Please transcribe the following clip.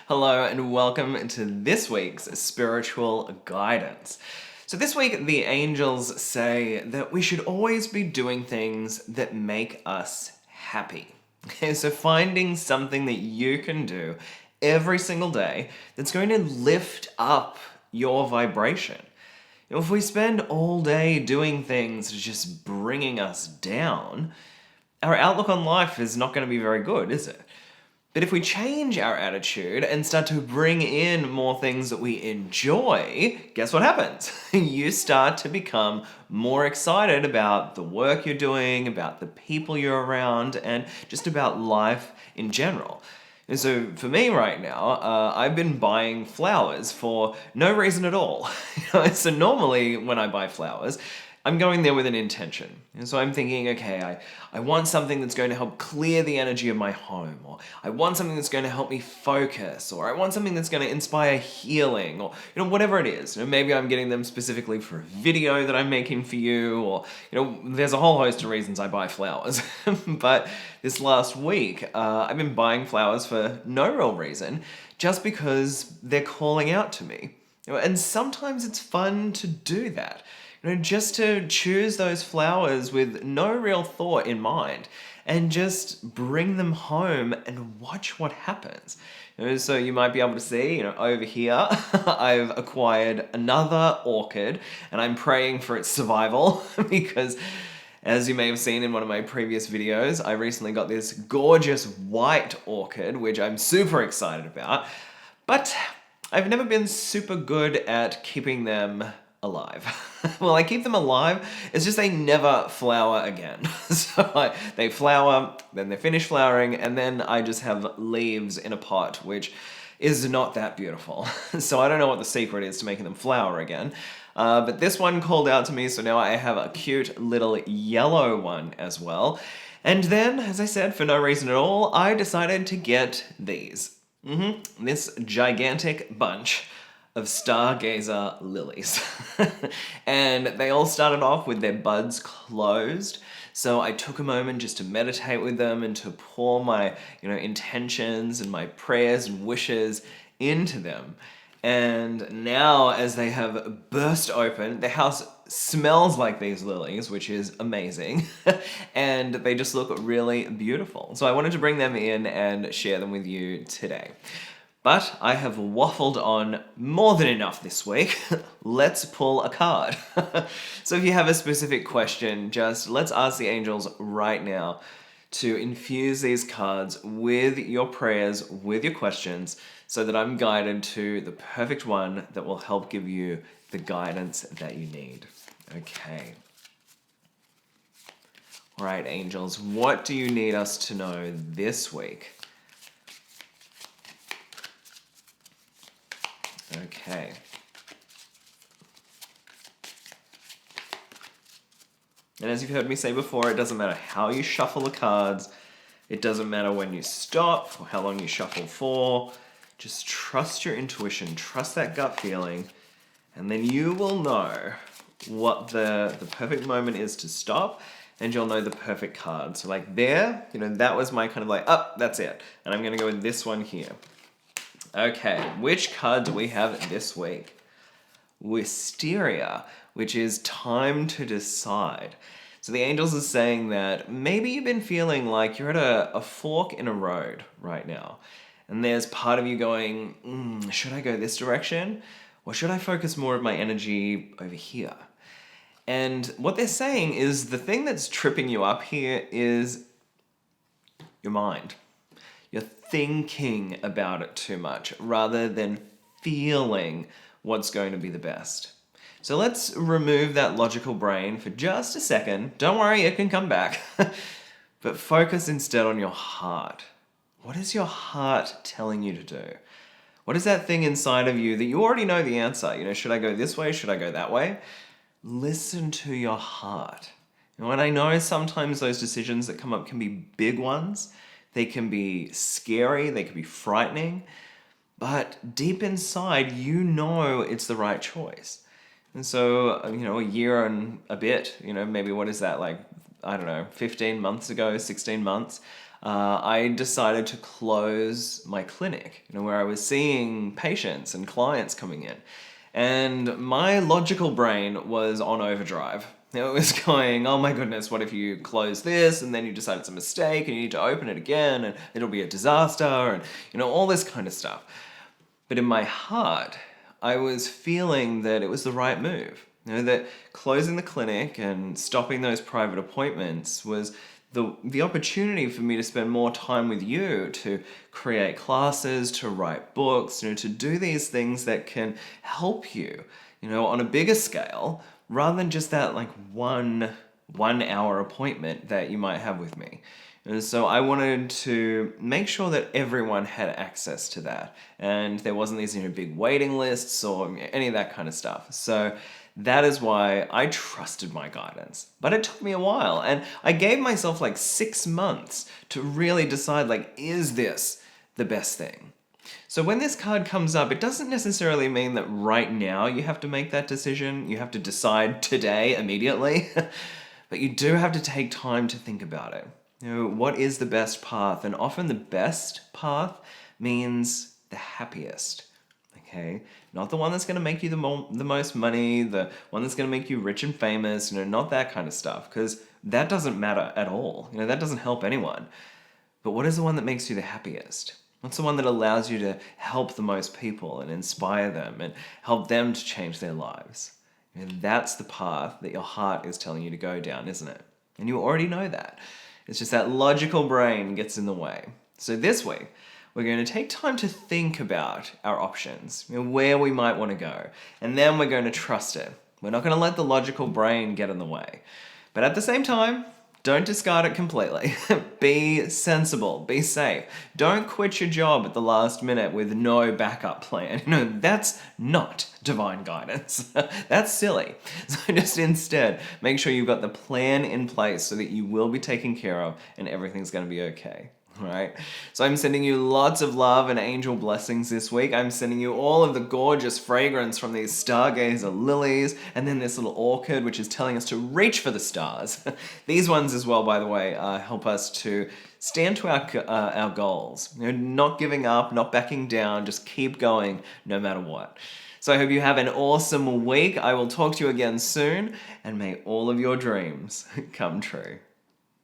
Hello and welcome to this week's spiritual guidance. So this week the angels say that we should always be doing things that make us happy. Okay, so finding something that you can do every single day that's going to lift up your vibration. If we spend all day doing things just bringing us down, our outlook on life is not going to be very good, is it? But if we change our attitude and start to bring in more things that we enjoy, guess what happens? You start to become more excited about the work you're doing, about the people you're around, and just about life in general. And so for me right now, I've been buying flowers for no reason at all. So normally when I buy flowers, I'm going there with an intention. And so I'm thinking, okay, I want something that's going to help clear the energy of my home, or I want something that's going to help me focus, or I want something that's going to inspire healing, or whatever it is. Maybe I'm getting them specifically for a video that I'm making for you, or there's a whole host of reasons I buy flowers. But this last week, I've been buying flowers for no real reason, just because they're calling out to me. And sometimes it's fun to do that. Just to choose those flowers with no real thought in mind and just bring them home and watch what happens. So you might be able to see, over here, I've acquired another orchid and I'm praying for its survival because as you may have seen in one of my previous videos, I recently got this gorgeous white orchid, which I'm super excited about, but I've never been super good at keeping them alive. Well, I keep them alive, it's just they never flower again. So they flower, then they finish flowering, and then I just have leaves in a pot, which is not that beautiful. So I don't know what the secret is to making them flower again. But this one called out to me, so now I have a cute little yellow one as well. And then, as I said, for no reason at all, I decided to get these. This gigantic bunch of stargazer lilies. And they all started off with their buds closed. So I took a moment just to meditate with them and to pour my, intentions and my prayers and wishes into them. And now as they have burst open, the house smells like these lilies, which is amazing. And they just look really beautiful. So I wanted to bring them in and share them with you today. But I have waffled on more than enough this week. Let's pull a card. So if you have a specific question, just let's ask the angels right now to infuse these cards with your prayers, with your questions, so that I'm guided to the perfect one that will help give you the guidance that you need. Okay. All right, angels, what do you need us to know this week? Okay. And as you've heard me say before, it doesn't matter how you shuffle the cards. It doesn't matter when you stop or how long you shuffle for. Just trust your intuition, trust that gut feeling, and then you will know what the perfect moment is to stop, and you'll know the perfect card. So like there, that was my kind of like, that's it. And I'm gonna go with this one here. Okay, which card do we have this week? Wisteria, which is time to decide. So the angels are saying that maybe you've been feeling like you're at a fork in a road right now. And there's part of you going, should I go this direction? Or should I focus more of my energy over here? And what they're saying is the thing that's tripping you up here is your mind. You're thinking about it too much rather than feeling what's going to be the best. So let's remove that logical brain for just a second. Don't worry, it can come back. But focus instead on your heart. What is your heart telling you to do? What is that thing inside of you that you already know the answer? Should I go this way? Should I go that way? Listen to your heart. And I know sometimes those decisions that come up can be big ones. They can be scary, they can be frightening, but deep inside, it's the right choice. And so, a year and a bit, maybe what is that, like, I don't know, 15 months ago, 16 months, I decided to close my clinic, where I was seeing patients and clients coming in. And my logical brain was on overdrive. It was going, oh my goodness, what if you close this and then you decide it's a mistake and you need to open it again and it'll be a disaster and, all this kind of stuff. But in my heart, I was feeling that it was the right move. That closing the clinic and stopping those private appointments was the opportunity for me to spend more time with you, to create classes, to write books, to do these things that can help you, on a bigger scale, rather than just that like one hour appointment that you might have with me. And so I wanted to make sure that everyone had access to that, and there wasn't these big waiting lists or any of that kind of stuff. So that is why I trusted my guidance. But it took me a while, and I gave myself like 6 months to really decide, like, is this the best thing? So when this card comes up, it doesn't necessarily mean that right now you have to make that decision. You have to decide today, immediately. But you do have to take time to think about it. What is the best path? And often the best path means the happiest. Okay? Not the one that's going to make you the most money, the one that's going to make you rich and famous, not that kind of stuff, because that doesn't matter at all. That doesn't help anyone. But what is the one that makes you the happiest? What's the one that allows you to help the most people and inspire them and help them to change their lives? That's the path that your heart is telling you to go down, isn't it? And you already know that. It's just that logical brain gets in the way. So this week, we're going to take time to think about our options, where we might want to go, and then we're going to trust it. We're not going to let the logical brain get in the way. But at the same time, don't discard it completely. Be sensible, be safe. Don't quit your job at the last minute with no backup plan. That's not divine guidance. That's silly. So just instead, make sure you've got the plan in place so that you will be taken care of and everything's going to be okay. All right. So I'm sending you lots of love and angel blessings this week. I'm sending you all of the gorgeous fragrance from these stargazer lilies, and then this little orchid, which is telling us to reach for the stars. These ones as well, by the way, help us to stand to our goals. Not giving up, not backing down, just keep going no matter what. So I hope you have an awesome week. I will talk to you again soon, and may all of your dreams come true.